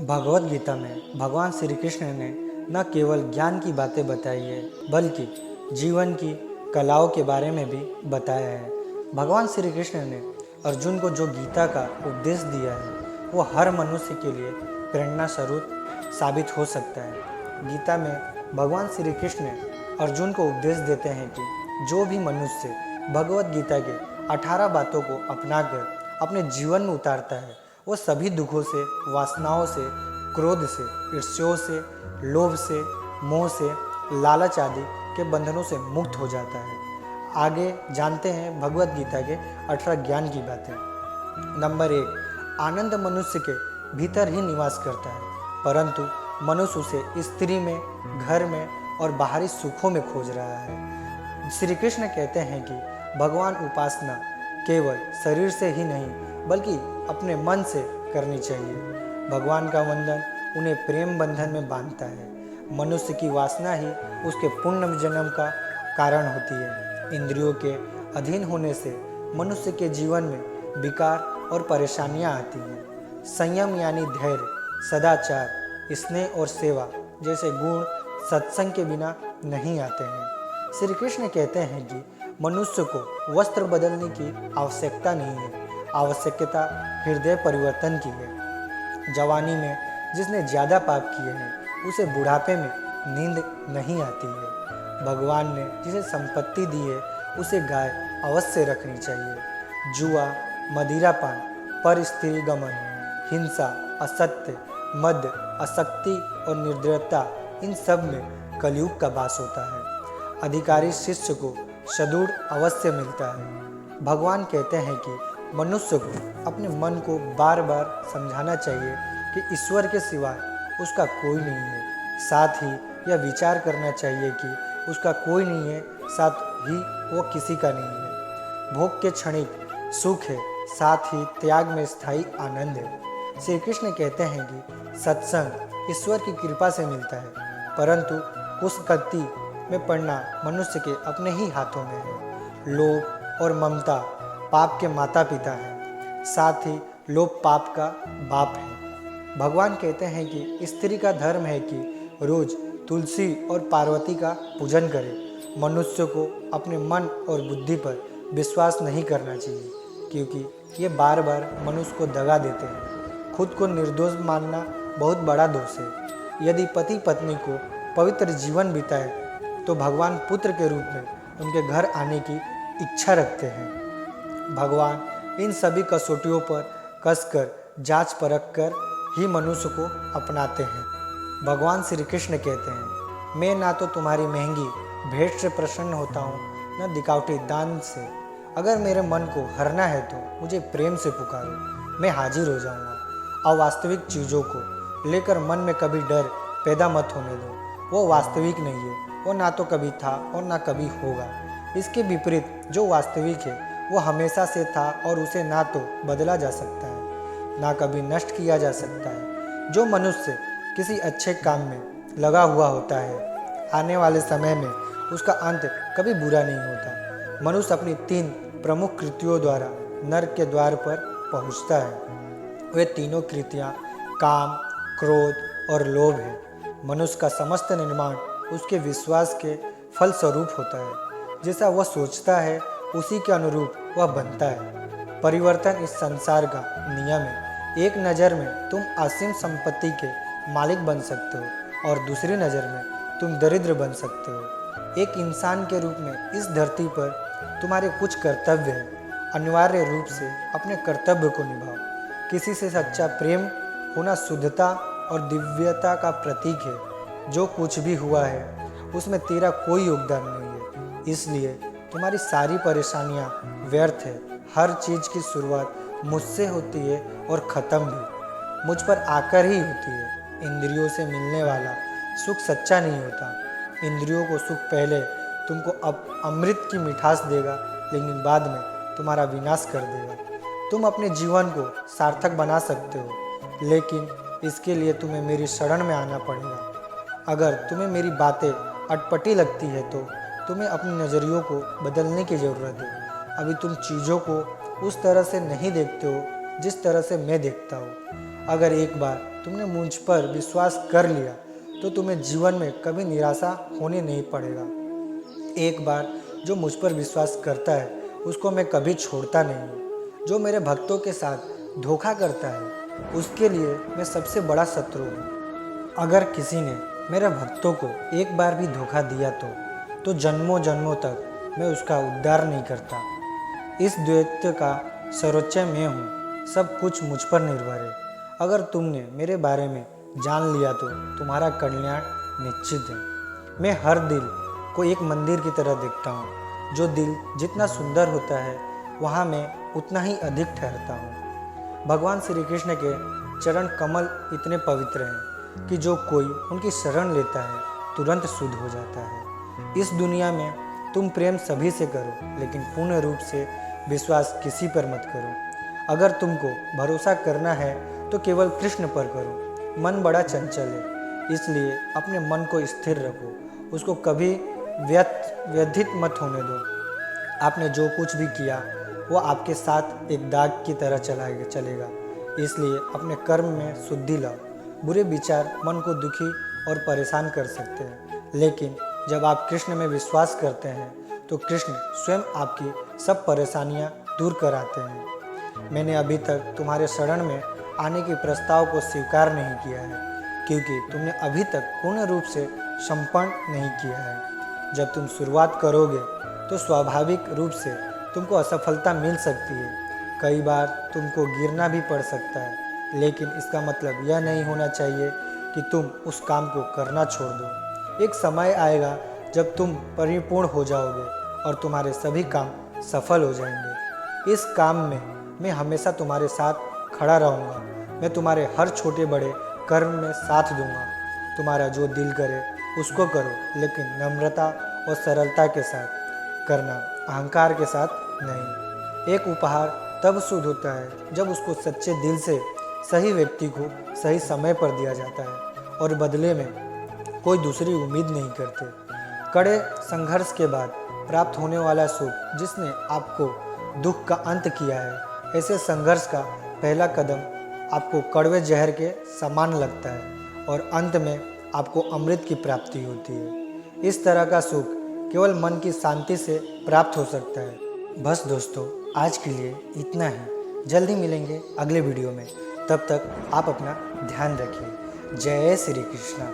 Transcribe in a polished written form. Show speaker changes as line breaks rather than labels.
भगवत गीता में भगवान श्री कृष्ण ने न केवल ज्ञान की बातें बताई है बल्कि जीवन की कलाओं के बारे में भी बताया है। भगवान श्री कृष्ण ने अर्जुन को जो गीता का उपदेश दिया है वो हर मनुष्य के लिए प्रेरणा स्वरूप साबित हो सकता है। गीता में भगवान श्री कृष्ण अर्जुन को उपदेश देते हैं कि जो भी मनुष्य भगवत गीता के 18 बातों को अपनाकर अपने जीवन में उतारता है वो सभी दुखों से, वासनाओं से, क्रोध से, ईर्ष्यों से, लोभ से, मोह से, लालच आदि के बंधनों से मुक्त हो जाता है। आगे जानते हैं भगवत गीता के 18 ज्ञान की बातें। नंबर 1, आनंद मनुष्य के भीतर ही निवास करता है, परंतु मनुष्य उसे स्त्री में, घर में और बाहरी सुखों में खोज रहा है। श्री कृष्ण कहते हैं कि भगवान उपासना केवल शरीर से ही नहीं बल्कि अपने मन से करनी चाहिए। भगवान का वंदन उन्हें प्रेम बंधन में बांधता है। मनुष्य की वासना ही उसके पुण्य जन्म का कारण होती है। इंद्रियों के अधीन होने से मनुष्य के जीवन में विकार और परेशानियां आती हैं। संयम यानी धैर्य, सदाचार, स्नेह और सेवा जैसे गुण सत्संग के बिना नहीं आते हैं। श्री कृष्ण कहते हैं कि मनुष्य को वस्त्र बदलने की आवश्यकता नहीं है, आवश्यकता हृदय परिवर्तन की है। जवानी में जिसने ज़्यादा पाप किए हैं उसे बुढ़ापे में नींद नहीं आती है। भगवान ने जिसे संपत्ति दी है उसे गाय अवश्य रखनी चाहिए। जुआ, मदिरापान, पर स्त्री गमन, हिंसा, असत्य, मद, आसक्ति और निर्दयता, इन सब में कलयुग का वास होता है। अधिकारी शिष्य को सदृढ़ अवश्य मिलता है। भगवान कहते हैं कि मनुष्य को अपने मन को बार बार समझाना चाहिए कि ईश्वर के सिवाय उसका कोई नहीं है। साथ ही यह विचार करना चाहिए कि उसका कोई नहीं है, साथ ही वो किसी का नहीं है। भोग के क्षणिक सुख है, साथ ही त्याग में स्थायी आनंद है। श्री कृष्ण कहते हैं कि सत्संग ईश्वर की कृपा से मिलता है, परंतु कुसंगति में पड़ना मनुष्य के अपने ही हाथों में है। लोभ और ममता पाप के माता पिता हैं, साथ ही लोभ पाप का बाप है। भगवान कहते हैं कि स्त्री का धर्म है कि रोज तुलसी और पार्वती का पूजन करे। मनुष्य को अपने मन और बुद्धि पर विश्वास नहीं करना चाहिए, क्योंकि ये बार बार मनुष्य को दगा देते हैं। खुद को निर्दोष मानना बहुत बड़ा दोष है। यदि पति पत्नी को पवित्र जीवन बिताए तो भगवान पुत्र के रूप में उनके घर आने की इच्छा रखते हैं। भगवान इन सभी कसौटियों पर कसकर जांच परख कर ही मनुष्य को अपनाते हैं। भगवान श्री कृष्ण कहते हैं, मैं ना तो तुम्हारी महंगी भेंट से प्रसन्न होता हूँ, न दिखावटी दान से। अगर मेरे मन को हरना है तो मुझे प्रेम से पुकारो, मैं हाजिर हो जाऊँगा। अवास्तविक चीज़ों को लेकर मन में कभी डर पैदा मत होने दो। वो वास्तविक नहीं है, वो ना तो कभी था और ना कभी होगा। इसके विपरीत जो वास्तविक है वो हमेशा से था और उसे ना तो बदला जा सकता है, ना कभी नष्ट किया जा सकता है। जो मनुष्य किसी अच्छे काम में लगा हुआ होता है, आने वाले समय में उसका अंत कभी बुरा नहीं होता। मनुष्य अपनी 3 प्रमुख कृतियों द्वारा नरक के द्वार पर पहुंचता है। वे तीनों कृतियाँ काम, क्रोध और लोभ है। मनुष्य का समस्त निर्माण उसके विश्वास के फलस्वरूप होता है। जैसा वह सोचता है उसी के अनुरूप वह बनता है। परिवर्तन इस संसार का नियम है। एक नज़र में तुम असीम संपत्ति के मालिक बन सकते हो और दूसरी नज़र में तुम दरिद्र बन सकते हो। एक इंसान के रूप में इस धरती पर तुम्हारे कुछ कर्तव्य हैं। अनिवार्य रूप से अपने कर्तव्य को निभाओ। किसी से सच्चा प्रेम होना शुद्धता और दिव्यता का प्रतीक है। जो कुछ भी हुआ है उसमें तेरा कोई योगदान नहीं है, इसलिए तुम्हारी सारी परेशानियां व्यर्थ है। हर चीज़ की शुरुआत मुझसे होती है और ख़त्म भी मुझ पर आकर ही होती है। इंद्रियों से मिलने वाला सुख सच्चा नहीं होता। इंद्रियों को सुख पहले तुमको अब अमृत की मिठास देगा, लेकिन बाद में तुम्हारा विनाश कर देगा। तुम अपने जीवन को सार्थक बना सकते हो, लेकिन इसके लिए तुम्हें मेरी शरण में आना पड़ेगा। अगर तुम्हें मेरी बातें अटपटी लगती है तो तुम्हें अपने नज़रियों को बदलने की ज़रूरत है। अभी तुम चीज़ों को उस तरह से नहीं देखते हो जिस तरह से मैं देखता हूँ। अगर एक बार तुमने मुझ पर विश्वास कर लिया तो तुम्हें जीवन में कभी निराशा होने नहीं पड़ेगा। एक बार जो मुझ पर विश्वास करता है उसको मैं कभी छोड़ता नहीं हूँ। जो मेरे भक्तों के साथ धोखा करता है उसके लिए मैं सबसे बड़ा शत्रु हूँ। अगर किसी ने मेरे भक्तों को एक बार भी धोखा दिया तो जन्मों जन्मों तक मैं उसका उद्धार नहीं करता। इस द्वैत का सर्वोच्च मैं हूँ, सब कुछ मुझ पर निर्भर है। अगर तुमने मेरे बारे में जान लिया तो तुम्हारा कल्याण निश्चित है। मैं हर दिल को एक मंदिर की तरह देखता हूँ। जो दिल जितना सुंदर होता है वहाँ मैं उतना ही अधिक ठहरता हूँ। भगवान श्री कृष्ण के चरण कमल इतने पवित्र हैं कि जो कोई उनकी शरण लेता है तुरंत शुद्ध हो जाता है। इस दुनिया में तुम प्रेम सभी से करो लेकिन पूर्ण रूप से विश्वास किसी पर मत करो। अगर तुमको भरोसा करना है तो केवल कृष्ण पर करो। मन बड़ा चंचल है, इसलिए अपने मन को स्थिर रखो, उसको कभी व्यथित मत होने दो। आपने जो कुछ भी किया वो आपके साथ एक दाग की तरह चलेगा, इसलिए अपने कर्म में शुद्धि लाओ। बुरे विचार मन को दुखी और परेशान कर सकते हैं, लेकिन जब आप कृष्ण में विश्वास करते हैं तो कृष्ण स्वयं आपकी सब परेशानियां दूर कराते हैं। मैंने अभी तक तुम्हारे शरण में आने के प्रस्ताव को स्वीकार नहीं किया है क्योंकि तुमने अभी तक पूर्ण रूप से संपन्न नहीं किया है। जब तुम शुरुआत करोगे तो स्वाभाविक रूप से तुमको असफलता मिल सकती है। कई बार तुमको गिरना भी पड़ सकता है, लेकिन इसका मतलब यह नहीं होना चाहिए कि तुम उस काम को करना छोड़ दो। एक समय आएगा जब तुम परिपूर्ण हो जाओगे और तुम्हारे सभी काम सफल हो जाएंगे। इस काम में मैं हमेशा तुम्हारे साथ खड़ा रहूँगा। मैं तुम्हारे हर छोटे बड़े कर्म में साथ दूंगा। तुम्हारा जो दिल करे उसको करो, लेकिन नम्रता और सरलता के साथ करना, अहंकार के साथ नहीं। एक उपहार तब शुद्ध होता है जब उसको सच्चे दिल से सही व्यक्ति को सही समय पर दिया जाता है और बदले में कोई दूसरी उम्मीद नहीं करते। कड़े संघर्ष के बाद प्राप्त होने वाला सुख जिसने आपको दुख का अंत किया है, ऐसे संघर्ष का पहला कदम आपको कड़वे जहर के समान लगता है और अंत में आपको अमृत की प्राप्ति होती है। इस तरह का सुख केवल मन की शांति से प्राप्त हो सकता है। बस दोस्तों, आज के लिए इतना ही। जल्दी मिलेंगे अगले वीडियो में। तब तक आप अपना ध्यान रखिए। जय श्री कृष्णा।